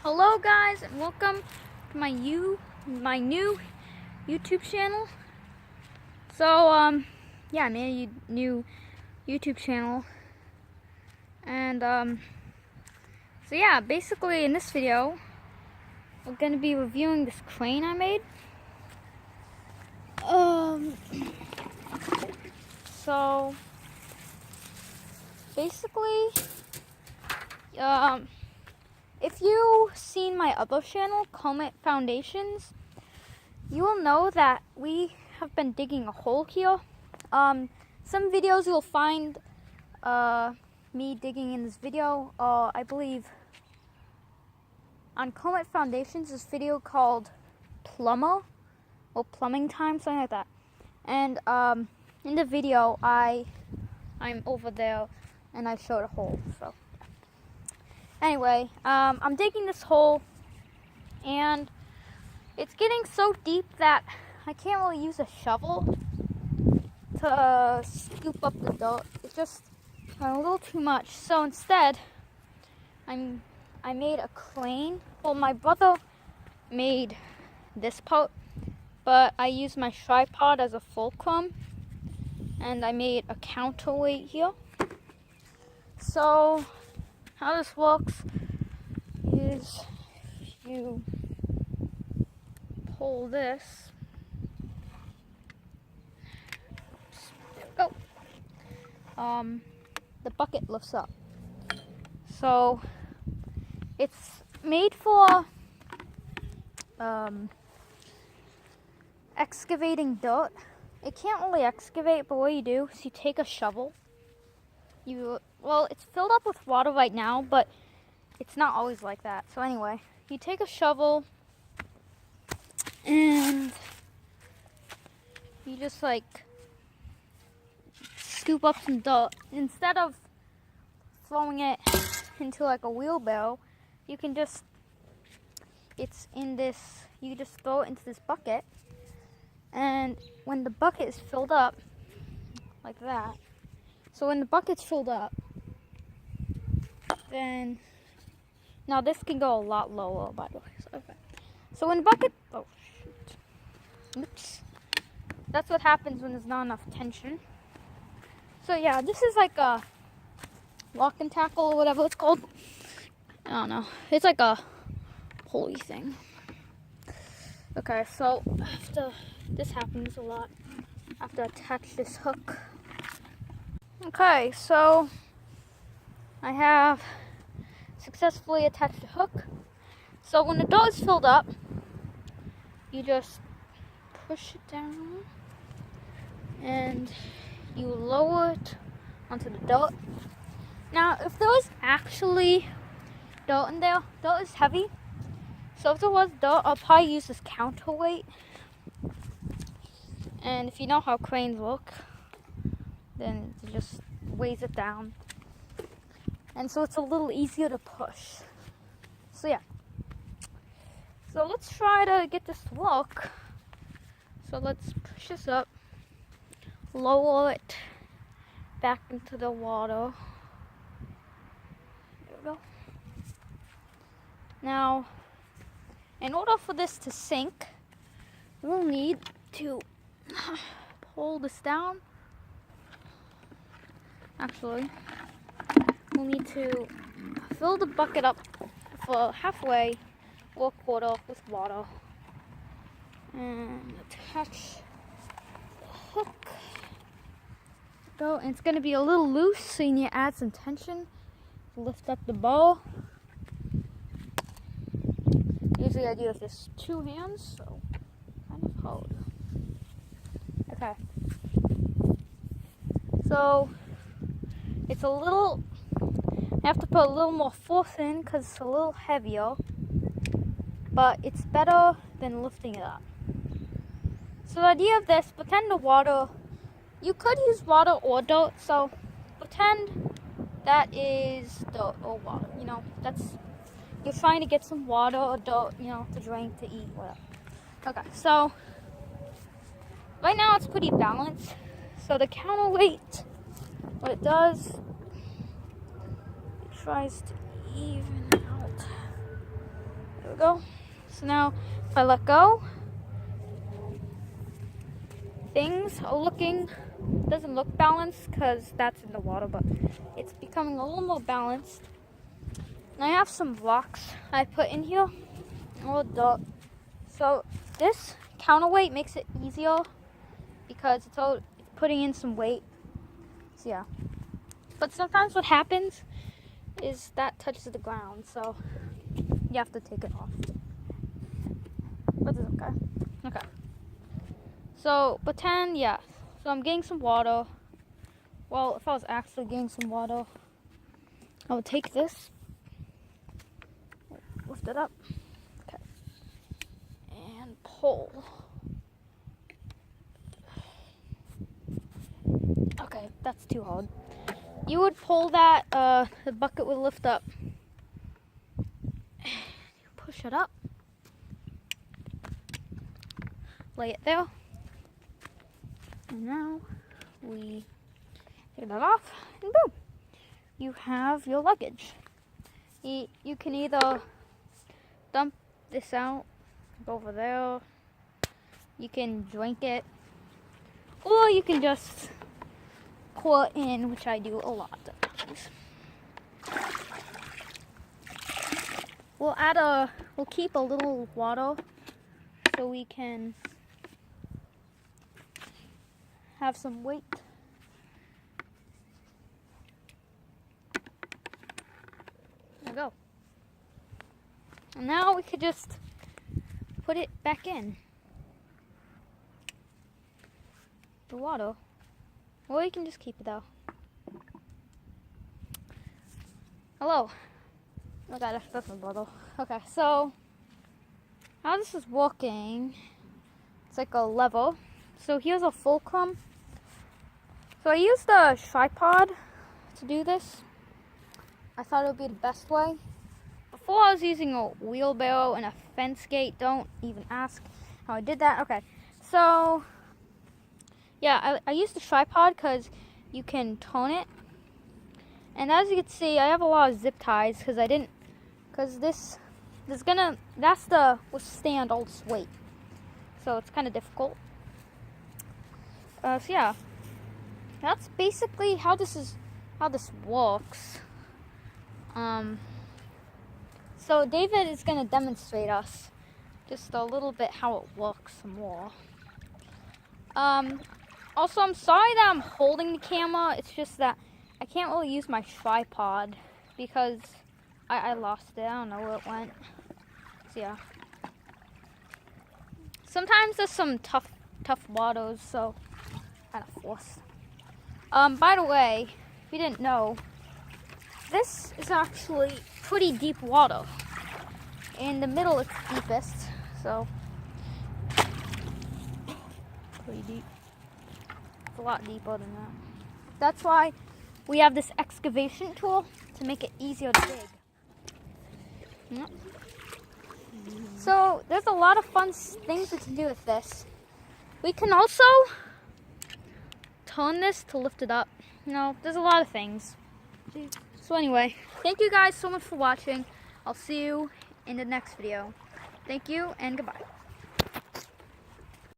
Hello guys and welcome to my new YouTube channel. So yeah, I made a new YouTube channel. And so yeah, basically in this video we're gonna be reviewing this crane I made. So basically if you've seen my other channel, Comet Foundations, you will know that we have been digging a hole here. Some videos you'll find me digging in this video. I believe on Comet Foundations, this video called Plumber or Plumbing Time, something like that. And in the video, I'm over there and I showed a hole. So anyway, I'm digging this hole, and it's getting so deep that I can't really use a shovel to scoop up the dirt. It's just a little too much. So instead, I made a crane. Well, my brother made this part, but I used my tripod as a fulcrum, and I made a counterweight here. So how this works is you pull this. There we go. The bucket lifts up. So it's made for excavating dirt. It can't really excavate, but what you do is you take a shovel. Well, it's filled up with water right now, but it's not always like that. So anyway, you take a shovel and you just like scoop up some dirt. Instead of throwing it into like a wheelbarrow, you can just, you just throw it into this bucket. And when the bucket is filled up, like that, so when the bucket's filled up, then, now this can go a lot lower, by the way. So, okay. So when the bucket, oh shoot, oops. That's what happens when there's not enough tension. So yeah, this is like a lock and tackle or whatever it's called. I don't know. It's like a pulley thing. Okay, so after this happens a lot, I have to attach this hook. Okay, so I have successfully attached the hook. So when the dirt is filled up, you just push it down and you lower it onto the dirt. Now, if there was actually dirt in there, dirt is heavy. So if there was dirt, I'll probably use this counterweight. And if you know how cranes work, then it just weighs it down. And so it's a little easier to push. So yeah. So let's try to get this to work. So let's push this up, lower it back into the water. There we go. Now, in order for this to sink, we'll need to pull this down. Actually, we'll need to fill the bucket up for halfway or a quarter with water and attach the hook. Go, and it's going to be a little loose, so you need to add some tension to lift up the bow. Usually I do with this two hands, so kind of hard. Okay. So it's a little, I have to put a little more force in because it's a little heavier, but it's better than lifting it up. So the idea of this, pretend the water, you could use water or dirt, so pretend that is dirt or water, you know, you're trying to get some water or dirt, you know, to drink, to eat, whatever. Okay, so right now it's pretty balanced. So the counterweight, what it does, it tries to even out There we go. So now, if I let go, things are looking, doesn't look balanced because that's in the water, but it's becoming a little more balanced. And I have some blocks I put in here, a little dirt. So this counterweight makes it easier because it's all putting in some weight. So yeah. But sometimes what happens is that touches the ground, so you have to take it off. But it's okay. Okay. So pretend, yeah. So I'm getting some water. Well, if I was actually getting some water, I would take this, lift it up, okay, and pull. Okay, that's too hard. You would pull that, the bucket would lift up. You push it up. Lay it there. And now we take that off, and boom, you have your luggage. You can either dump this out, go over there, you can drink it, or you can just pour it in, which I do a lot of times. We'll keep a little water so we can have some weight. There we go. And now we could just put it back in the water. Or you can just keep it though. Hello. Oh god, that's my bottle. Okay, so how this is working, it's like a level. So here's a fulcrum. So I used a tripod to do this. I thought it would be the best way. Before I was using a wheelbarrow and a fence gate. Don't even ask how I did that. Okay, so yeah, I used the tripod because you can tone it. And as you can see, I have a lot of zip ties because that's to withstand all this weight. So it's kind of difficult. So yeah, that's basically how this works. So David is going to demonstrate us just a little bit how it works some more. Also, I'm sorry that I'm holding the camera. It's just that I can't really use my tripod because I lost it. I don't know where it went. So yeah. Sometimes there's some tough waters, so kind of forced. By the way, if you didn't know, this is actually pretty deep water. In the middle, it's deepest, so pretty deep. It's a lot deeper than that. That's why we have this excavation tool to make it easier to dig. Yep. So there's a lot of fun things we can do with this. We can also turn this to lift it up. There's a lot of things. So anyway, thank you guys so much for watching. I'll see you in the next video. Thank you and goodbye.